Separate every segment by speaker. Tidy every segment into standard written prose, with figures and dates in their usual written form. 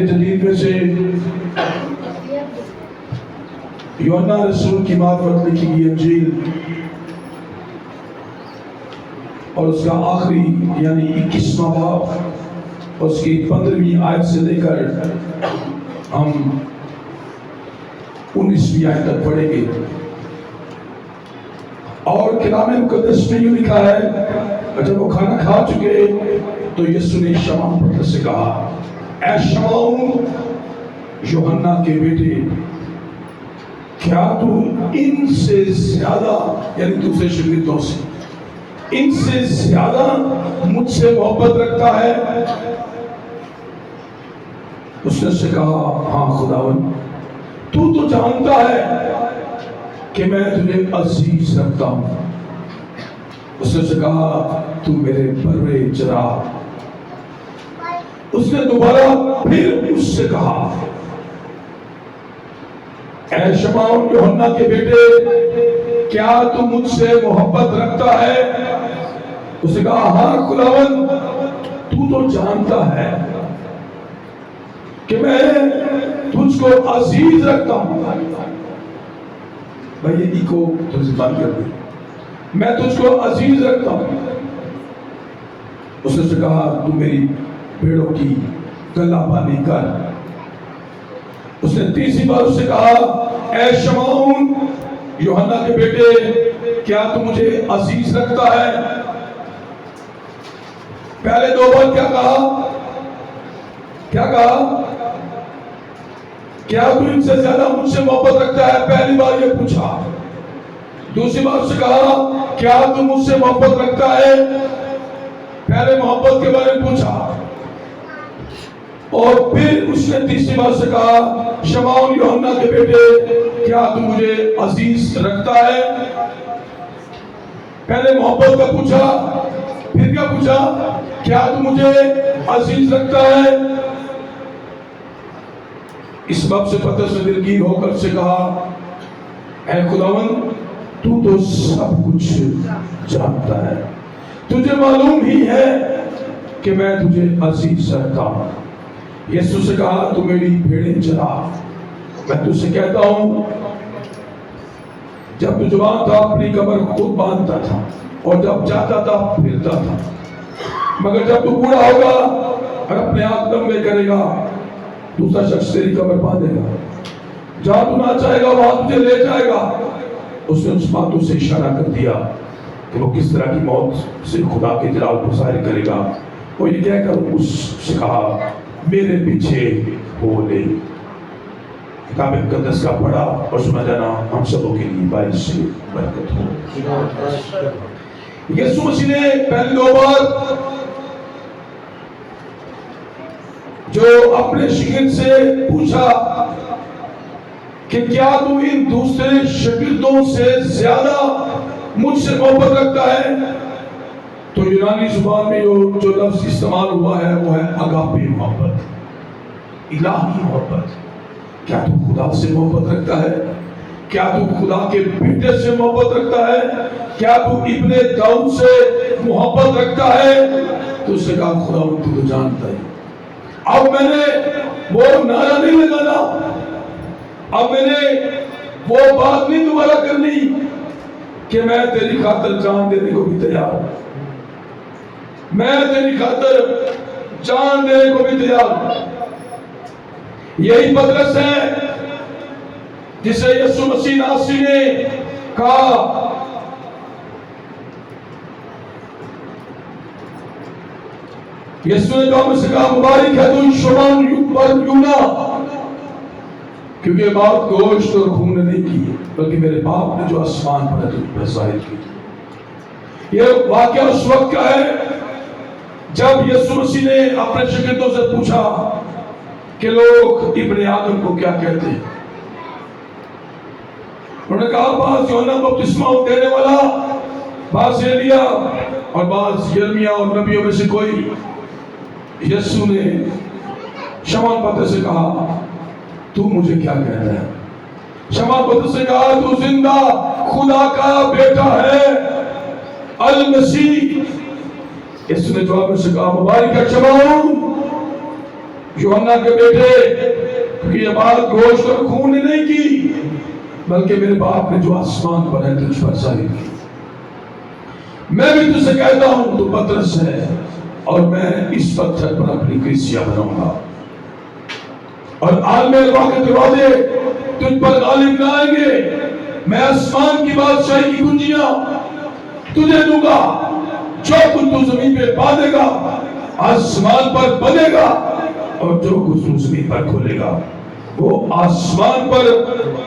Speaker 1: عہد جدید میں سے یوحنا رسول کی معرفت لکھی گئی انجیل اور اس کا آخری یعنی 21واں باب اس کی 15ویں آیت سے لے کر ہم 19ویں آیت تک پڑھیں گے۔ اور کلام مقدس میں یوں لکھا ہے، جب وہ کھانا کھا چکے تو یسوع نے شمعون پترس سے کہا، اے شمعون یوحنا کے بیٹے، کیا تو ان سے زیادہ یعنی دوسرے شاگردوں سے ان سے زیادہ مجھ سے محبت رکھتا ہے؟ اس نے سے کہا، ہاں خداوند، تو جانتا ہے کہ میں تجھے عزیز رکھتا ہوں۔ اس نے سے کہا، تو میرے بروے چرا۔ اس نے دوبارہ پھر اس سے کہا، اے شمعون یوحنا کے بیٹے، کیا تو مجھ سے محبت رکھتا ہے؟ اس نے کہا، ہاں خداوند، تو جانتا ہے کہ میں تجھ کو عزیز رکھتا ہوں۔ بھائی یہ کو تجھ سے بات کر دی، میں تجھ کو عزیز رکھتا ہوں۔ اس نے کہا، تو میری بھیڑوں کی گلہ بانی کر۔ اس نے تیسری بار اس سے کہا، اے شمعون یوحنا کے بیٹے، کیا تو مجھے عزیز رکھتا ہے؟ پہلے دو بار کیا کہا؟ کیا تو ان سے زیادہ مجھ سے محبت رکھتا ہے؟ پہلی بار یہ پوچھا۔ دوسری بار سے کہا، کیا تو مجھ سے محبت رکھتا ہے؟ پہلے محبت کے بارے میں پوچھا، اور پھر اس نے تیسری بار سے کہا، شمعون یوحنا کے بیٹے، کیا تو مجھے عزیز رکھتا ہے؟ پہلے محبت کا پوچھا، پھر کیا پوچھا؟ کیا تو مجھے عزیز رکھتا ہے؟ اس باب سے پترس نے دلگیر ہو کر سے کہا، اے خداوند، تو سب کچھ جانتا ہے، تجھے معلوم ہی ہے کہ میں تجھے عزیز رکھتا ہوں۔ یسوع سے کہا، تو میری بھیڑیں چرا۔ میں تجھ سے کہتا ہوں، جب تو جوان تھا اپنی کمر خود باندھتا تھا اور جب جاتا تھا پھرتا تھا، مگر جب تو بوڑھا ہوگا اور اپنے آپ لمبے کرے گا، دوسرا شخص تیری کمر باندھے گا، جہاں تو نہ چاہے گا وہاں تجھے لے جائے گا۔ اس نے اس باتوں سے اشارہ کر دیا کہ وہ کس طرح کی موت سے خدا کے جلال کو ظاہر کرے گا۔ وہ یہ کہہ کر اس سے کہا، میرے پیچھے ہو لے۔ کتاب مقدس کا پڑھا اور سنا جانا ہم سبوں کے لیے باعث سے برکت ہو۔ یسوع مسیح نے پہلی دو بار جو اپنے شاگرد سے پوچھا کہ کیا تو ان دوسرے شاگردوں سے زیادہ مجھ سے محبت رکھتا ہے، تو یونانی زبان میں جو لفظ استعمال ہوا ہے وہ ہے اگاپے محبت، الہی محبت۔ کیا تو خدا سے محبت رکھتا ہے؟ کیا تو خدا کے بیٹے سے محبت رکھتا ہے؟ کیا تو ابن داؤد سے محبت رکھتا ہے؟ تو اس نے کہا، خدا تو جانتا ہے۔ اب میں نے وہ نعرہ نہیں لگانا، اب میں نے وہ بات نہیں دوبارہ کرنی کہ میں تیری خاطر جان دینے کو بھی تیار ہوں، میں تیری خاطر جان دینے کو بھی تیار ہوں۔ یہی پترس ہے جسے یسوع مسیح ناصری نے کہا، یسوع نے جو ہم سے کہا، مبارک ہے تو شمعون پر یونا، کیونکہ بات گوشت اور خون نے نہیں کی بلکہ میرے باپ نے جو آسمان پر ہے تجھ پر ظاہر کی۔ یہ واقعہ اس وقت کا ہے جب یسوع مسیح نے اپنے شاگردوں سے پوچھا کہ لوگ ابن آدم کو کیا کہتے ہیں۔ انہوں نے کہا، بعض یوحنا بپتسمہ دینے والا، بعض ایلیا اور بعض یرمیا اور نبیوں میں سے کوئی۔ یسوع نے شمعون پترس سے کہا، تو مجھے کیا کہتا ہے؟ شمعون پترس نے کہا، تو زندہ خدا کا بیٹا ہے، المسیح۔ یسوع نے جواب میں سے کہا، مبارک ہے شمعون، यूहन्ना के बेटे, कि ये बात गोश्त और खून ने नहीं की, बल्कि मेरे बाप ने जो आसमान पर है तुझ पर जाहिर की। मैं भी तुझसे कहता हूं, तू पतरस है, और मैं इस पत्थर पर अपनी कलीसिया बनाऊंगा, और आलमे अरवा के दरवाजे तुझ पर गालिब न आएंगे। मैं आसमान की बादशाही की कुंजियां तुझे दूंगा। जो कुछ तू जमीन पे बांधेगा आसमान पर बंधेगा, और जो कुछ तू जमीन पर खोलेगा वो आसमान पर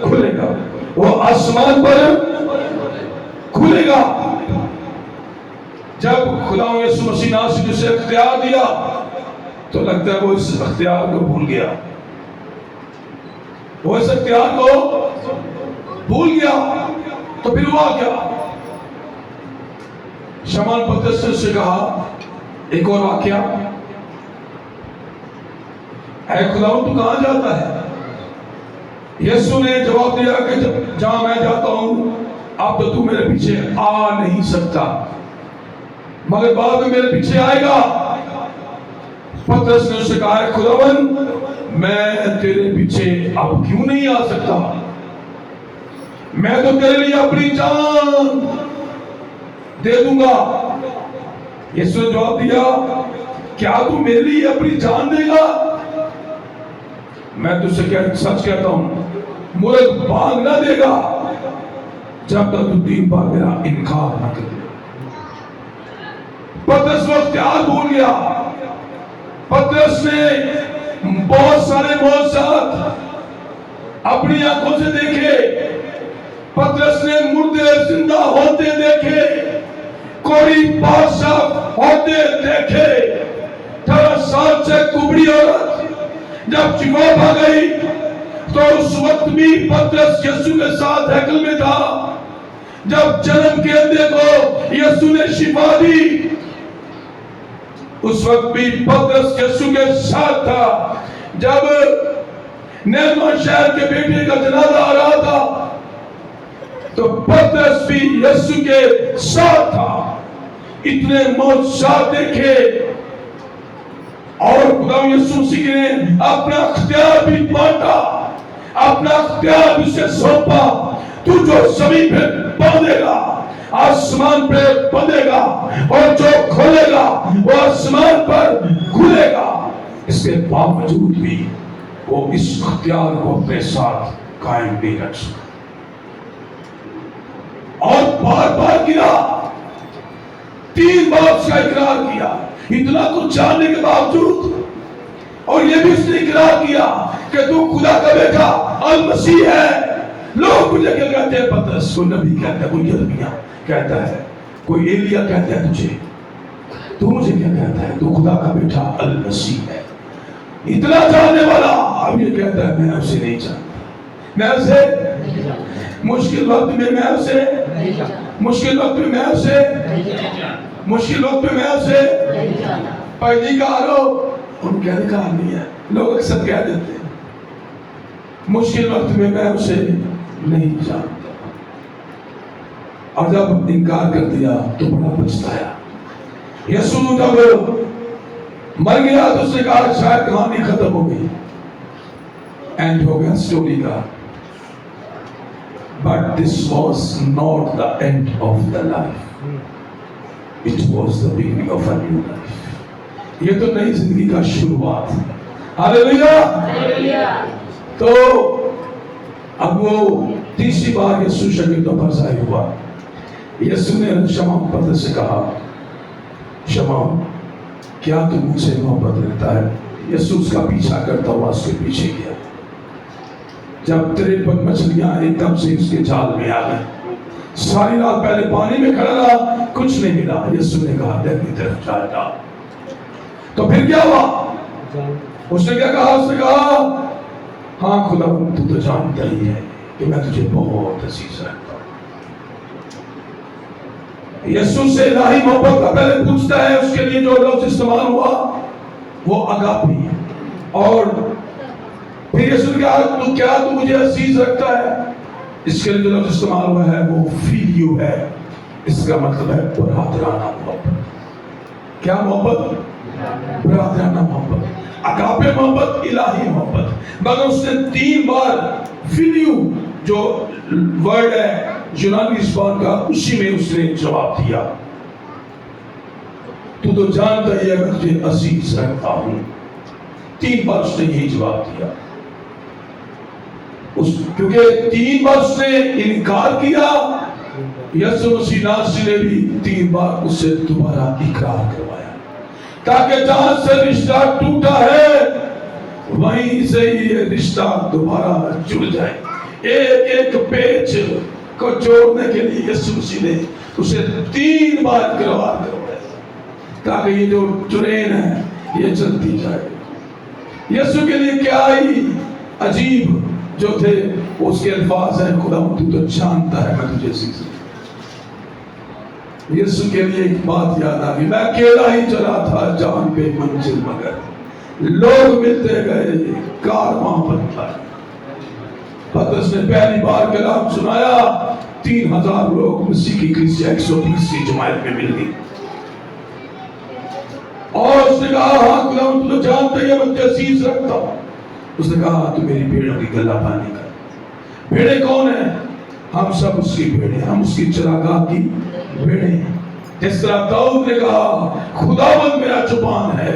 Speaker 1: खुलेगा, वो आसमान पर खुलेगा। जब खुदा यीशु मसीह ने जिसे इख्तियार दिया, तो लगता है वो इस इख्तियार को भूल गया, वो इस इख्तियार को भूल गया। तो फिर हुआ क्या? शमौन पतरस ने उससे कहा, एक और वाकया है, खुदावंद तू कहां जाता है? यीशु ने जवाब दिया कि जहां मैं जाता हूं अब तो तू मेरे पीछे आ नहीं सकता, मगर बाद में मेरे पीछे आएगा। पतरस ने उससे कहा, खुदावंद मैं तेरे पीछे अब क्यों नहीं आ सकता? मैं तो तेरे लिए अपनी जान दे दूंगा। यीशु ने जवाब दिया, क्या तू मेरे लिए अपनी जान देगा? मैं तुझसे सच कहता हूं, मुर्ग भाग ना देगा जब तक तू 3 बार मेरा इनकार न कर। पतरस वक्त इख्तियार भूल गया। पतरस ने बहुत सारे मौजज़ात अपनी आंखों से देखे। पतरस ने मुर्दे जिंदा होते देखे, कोई बादशाह होते देखे। 18 साल से कुबड़ी औरत जब चिमोब आ गई, तो उस वक्त भी पतरस यीशु के साथ हैकल में था। जब जन्म के अंधे को यीशु ने शिफा दी, उस वक्त भी पतरस यीशु के साथ था। जब नहमा शहर के बेटे का जनाजा आ रहा था, तो पतरस भी यीशु के साथ था। इतने मौजज़ात देखे, और खुदा यीशु मसीह ने अपना इख्तियार भी बांटा, अपना इख्तियार भी उसे सौंपा। तू जो जमीन पे बांधेगा आसमान पे बंधेगा, और जो खोलेगा वो आसमान पर खुलेगा। इसके बावजूद भी वो इस इख्तियार को अपने साथ कायम नहीं रख सका, और बार बार गिरा। 3 बार उसका इकरार किया, इतना कुछ जानने के बावजूद। और ये भी उसने इकरार किया कि तू खुदा का बेटा अल मसीह है। लोग मुझे क्या कहते हैं? पतरस, कोई नबी कहता है, कोई यिर्मयाह कहता है, कोई एलिया कहता है तुझे। तू मुझे क्या कहता है? तू खुदा का बेटा अल मसीह है। इतना जानने वाला अब ये कहता है मैं उसे नहीं जानता। मैं उसे मुश्किल वक्त में मैं उसे मुश्किल वक्त में मैं उसे मुश्किल वक्त में मैं उसे पहली का आरोप उनके अधिकार नहीं है। लोग अक्सर कह देते हैं मुश्किल वक्त में मैं उसे नहीं जानता, और जब इनकार कर दिया तो बड़ा पछताया। यीशु जब मर गया तो उसने कहा शायद कहानी खत्म हो गई, एंड हो गया स्टोरी का। But this was not the end of the life. It was the beginning of a new life. ये तो नई जिंदगी का शुरुआत है। हालेलुया। तो अब वो तीसरी बार यीशु शागिर्दों पर जाहिर हुआ। यीशु ने शमौन पतरस से कहा, शमौन क्या तू मुझसे मोहब्बत रखता है? यीशु उसका पीछा करता हुआ उसके पीछे गया। जब 53 मछलियां एकदम से उसके जाल में आ गई, सारी रात पहले पानी में खड़ा रहा, कुछ नहीं मिला। यीशु ने कहा देख की तरफ जाएगा। तो फिर क्या हुआ? उसने क्या कहा? उसने कहा हाँ खुदा तू तो जानता ही है कि मैं तुझे बहुत अजीज रखता हूं। यीशु से इलाही मोहब्बत का पहले पूछता है, उसके लिए जो लफ्ज इस्तेमाल हुआ वो अगापी है। और फिर यीशु ने कहा तू क्या तू मुझे अजीज रखता है? इसके लिए जो लफ्ज इस्तेमाल हुआ है वो फीलियो है। इसका मतलब है बरादराना मोहब्बत। क्या मोहब्बत? बरादराना मोहब्बत। अगापे मोहब्बत, इलाही मोहब्बत। मगर उसने 3 बार फिलियो जो वर्ड है यूनानी ज़बान का, उसी में उसने जवाब दिया, तू तो जानता ही है मैं तुझे अजीज रखता हूं। 3 बार उसने यही जवाब दिया, क्योंकि 3 बार उसने इनकार किया, यीशु मसीह नासरी ने भी 3 बार उससे दोबारा इकरार करवाया, ताकि जहां से रिश्ता टूटा है वहीं से ये रिश्ता दोबारा जुड़ जाए। एक एक पेच को जोड़ने के लिए यीशु मसीह ने उसे 3 बार इकरार करवाया, ताकि ये जो ट्रेन है ये चलती जाए। यीशु के लिए क्या ही अजीब जो थे उसके अल्फाज हैं, खुदा तू तो जानता है मैं तुझे सीख। यीशु के लिए एक बात याद आ गई, मैं अकेला ही चला था जान पे मंजिल, मगर लोग मिलते गए, कारवां बनता। पतरस ने पहली बार कलाम सुनाया, 3000 लोग मसीह की कलीसिया 120वीं जमात में मिल गई। और उसने कहा हाँ खुदा तू तो जानता ही है मैं तुझे अजीज रखता हूं। उसने कहा तू मेरी भेड़ों की गल्लाबानी कर। भेड़े कौन है? हम सब उसकी भेड़े, हम उसकी चरागाह की भेड़े। जिस तरह दाऊद ने कहा खुदावंद मेरा जुबान है,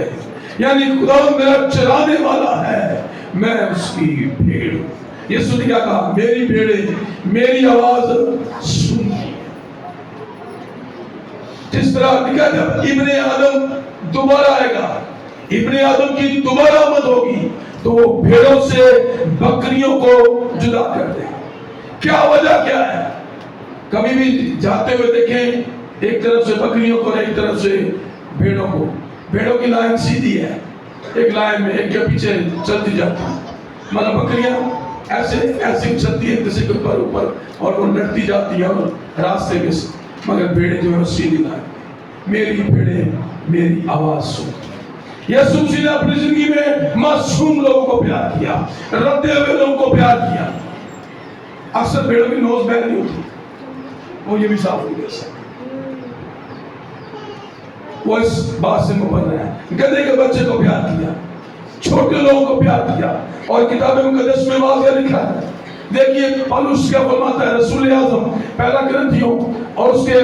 Speaker 1: यानी खुदावंद मेरा चराने वाला है, मैं उसकी भेड़ हूं। यीशु ने क्या कहा? मेरी भेड़े मेरी आवाज सुनती। जिस तरह लिखा जब इब्ने आदम दोबारा आएगा, इब्ने आदम की दोबारा आमद होगी, तो वो भेड़ों से बकरियों को जुदा कर देगा। क्या वजह क्या है? कभी भी जाते हुए देखें, एक तरफ से बकरियों को, एक तरफ से भेड़ों को। भेड़ों की लाइन सीधी है, एक लाइन में एक के पीछे चलती जाती है, मगर बकरियां ऐसे ऐसे चलती है किसी के ऊपर ऊपर और वो लड़ती जाती है और रास्ते में से। मगर भेड़े जो है सीधी लाइन, मेरी भेड़े मेरी आवाज सुनती। यीशु मसीह ने अपनी जिंदगी में मासूम लोगों को प्यार किया, रद्दे हुए लोगों को प्यार किया। अक्सर भेड़ों की नोज बैग नहीं होती, वो ये भी साफ नहीं कर सकते, वो इस बात से मुंह बन रहा है। गधे के बच्चे को प्यार किया, छोटे लोगों को प्यार किया, और किताब मुकद्दस में वाज़ेह लिखा है। देखिए पौलुस क्या फरमाता है, रसूल आज़म पहला ग्रंथियों और उसके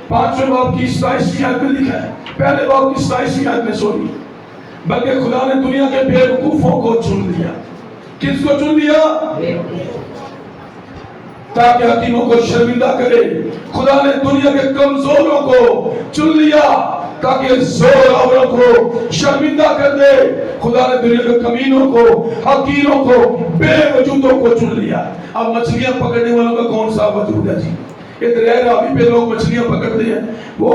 Speaker 1: 5वें बाब की 27वीं आयत में लिखा है, पहले बाब की 27वीं आयत में सॉरी, बल्कि खुदा ने दुनिया के बेवकूफों को चुन लिया। किसको चुन लिया? ताकि हकीमों को शर्मिंदा करे। खुदा ने दुनिया के कमजोरों को चुन लिया ताकि जोरावरों को शर्मिंदा कर दे। खुदा ने दुनिया के कमीनों को, हकीरों को, बेवजूदों को चुन लिया। अब मछलियां पकड़ने वालों का कौन सा वजूद है जी? ये दरिया रावी पे लोग मछलियां पकड़ते हैं, वो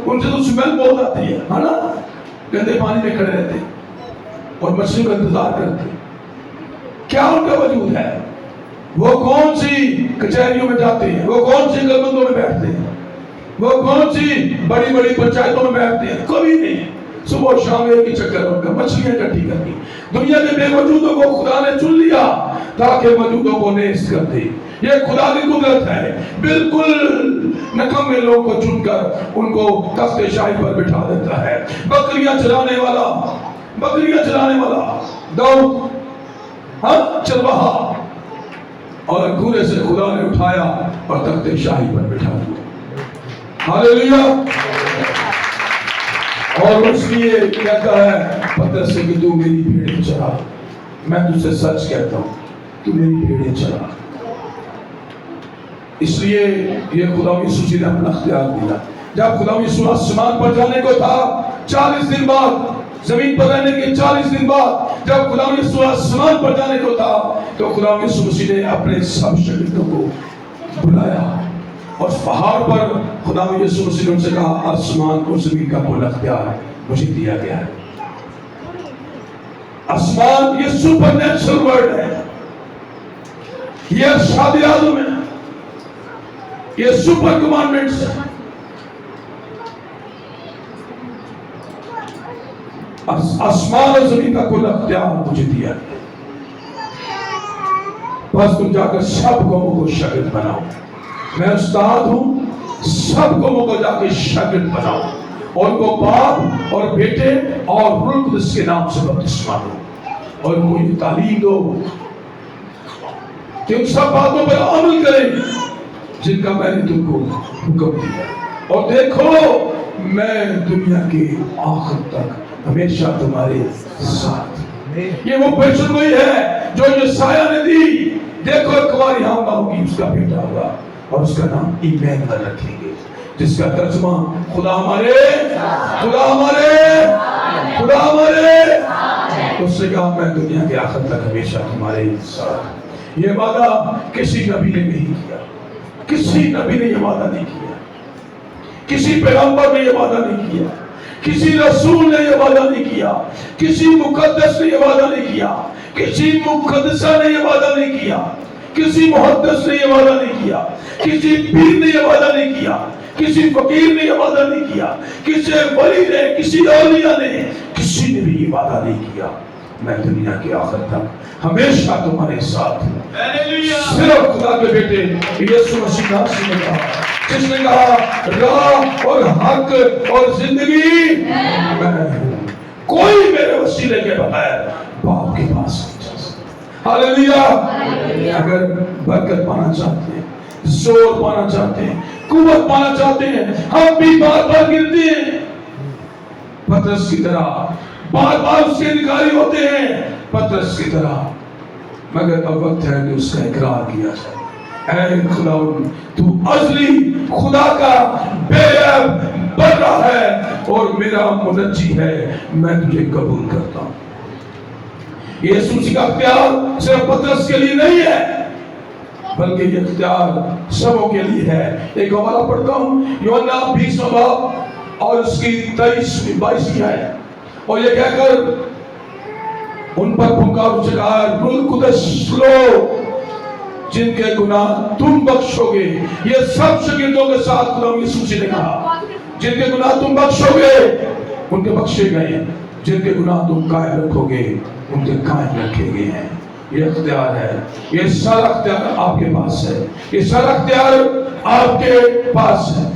Speaker 1: उनसे तो स्मेल बहुत आती है ना, गंदे पानी में खड़े रहते और मछलियों का इंतजार करते। क्या उनका वजूद है? वो कौन सी कचहरियों में जाते हैं, वो कौन सी गलबंदों में बैठते हैं, वो कौन सी बड़ी बड़ी पंचायतों में बैठते हैं? कभी नहीं। सुबह शाम एक ही चक्कर उनका, मछलियां इकट्ठी करनी। दुनिया के बेवजूदों को खुदा ने चुन लिया ताकि मौजूदों को नेस्त कर दे। ये खुदा की कुदरत है। बिल्कुल नकम्मे लोगों को चुनकर उनको तख्ते शाही पर बिठा देता है। बकरियां चलाने वाला दाऊद, हाँ चरवाहा, और घोड़े से खुदा ने उठाया और तख्ते शाही पर बिठा दिया। हालेलुया। और इसलिए कहता है पतरस से कि तू मेरी भेड़ें चरा। मैं तुझसे सच कहता हूं, तू मेरी भेड़ें चरा। इसलिए ये खुदा यीशु ने अपना अख्तियार दिया। जब खुदा यीशु आसमान पर जाने को था, 40 दिन बाद, जमीन पर रहने के 40 दिन बाद जब खुदा यीशु आसमान पर जाने को था, तो खुदा यीशु मसीह ने अपने सब शागिर्दों को बुलाया और पहाड़ पर खुदा यीशु मसीह ने उनसे कहा, आसमान और जमीन का कुल अख्तियार मुझे दिया गया है। आसमान ये सुपरनैचुरल वर्ड है, ये अरशाद आज़म है, ये सुपर कमांडमेंट्स है। आसमान और जमीन का कुल अख्तियार मुझे दिया। बस तुम जाकर सब कौमों को शागिर्द बनाओ। मैं उस्ताद हूं, सब कौमों को जाकर शागिर्द बनाओ और उनको बाप और बेटे اور روح القدس کے نام سے بپتسمہ دو اور ان کو یہ تعلیم دو کہ ان سب باتوں پر عمل کریں جن کا میں نے تم کو حکم دیا، اور دیکھو میں دنیا کے آخر تک ہمیشہ تمہارے ساتھ۔ یہ وہ پیشن گوئی ہے جو یسایہ نے دی، دیکھو ایک کواری آمدہ ہوگی، اس کا بیٹا ہوگا اور اس کا نام ایمینویل رکھیں گے، جس کا ترجمہ خدا ہمارے، خدا ہمارے، خدا ہمارے۔ اس سے کہا میں دنیا کے آخر تک ہمیشہ تمہارے ساتھ۔ یہ وعدہ کسی نبی نے نہیں کیا، کسی نبی نے یہ وعدہ نہیں کیا، کسی پیغمبر نے یہ وعدہ نہیں کیا، کسی رسول نے یہ وعدہ نہیں کیا، کسی مقدس نے یہ وعدہ نہیں کیا، کسی مقدسہ نے یہ وعدہ نہیں کیا، کسی محدث نے یہ وعدہ نہیں کیا، کسی پیر نے یہ وعدہ نہیں کیا، کسی فقیر نے یہ وعدہ نہیں کیا، کسی ولی نے، کسی اولیاء نے، کسی نے بھی یہ وعدہ نہیں کیا میں دنیا کے آخر تک ہمیشہ تمہارے ساتھ ہوں۔ صرف خدا کے بیٹے یسوع مسیح ناصری نے کہا، جس نے کہا راہ اور حق اور زندگی میں ہوں، کوئی میرے وسیلے کے بغیر باپ کے پاس نہیں جا سکتا۔ ہاللیلویہ۔ اگر برکت پانا چاہتے ہیں، زور پانا چاہتے ہیں، قوت پانا چاہتے ہیں، ہم بھی بار بار گرتے ہیں پترس کی طرح، بار بار اس کے انکاری ہوتے ہیں پترس کی طرح، مگر اب وقت ہے کہ اس کا اقرار کیا جائے۔ اے خداوند، تو ازلی خدا کا بے عیب بندہ ہے اور میرا منجی ہے، میں تجھے قبول کرتا ہوں۔ یسوع مسیح کا اختیار صرف پترس کے لیے نہیں ہے، بلکہ یہ اختیار سبوں کے لیے ہے۔ ایک حوالہ پڑھتا ہوں، یوحنا 20واں باب اور اس کی 23-22 ہے، اور یہ کہہ کر ان پر پکار اسے کہا، روح القدس لو جن کے گناہ تم بخشو گے۔ یہ سب شاگردوں کے ساتھ خدا یسوع مسیح نے کہا، جن کے گناہ تم بخشو گے ان کے بخشے گئے، جن کے گناہ تم قائم رکھو گے ان کے قائم رکھے گئے ہیں۔ یہ اختیار ہے، یہ سارا اختیار آپ کے پاس ہے، یہ سارا اختیار آپ کے پاس ہے۔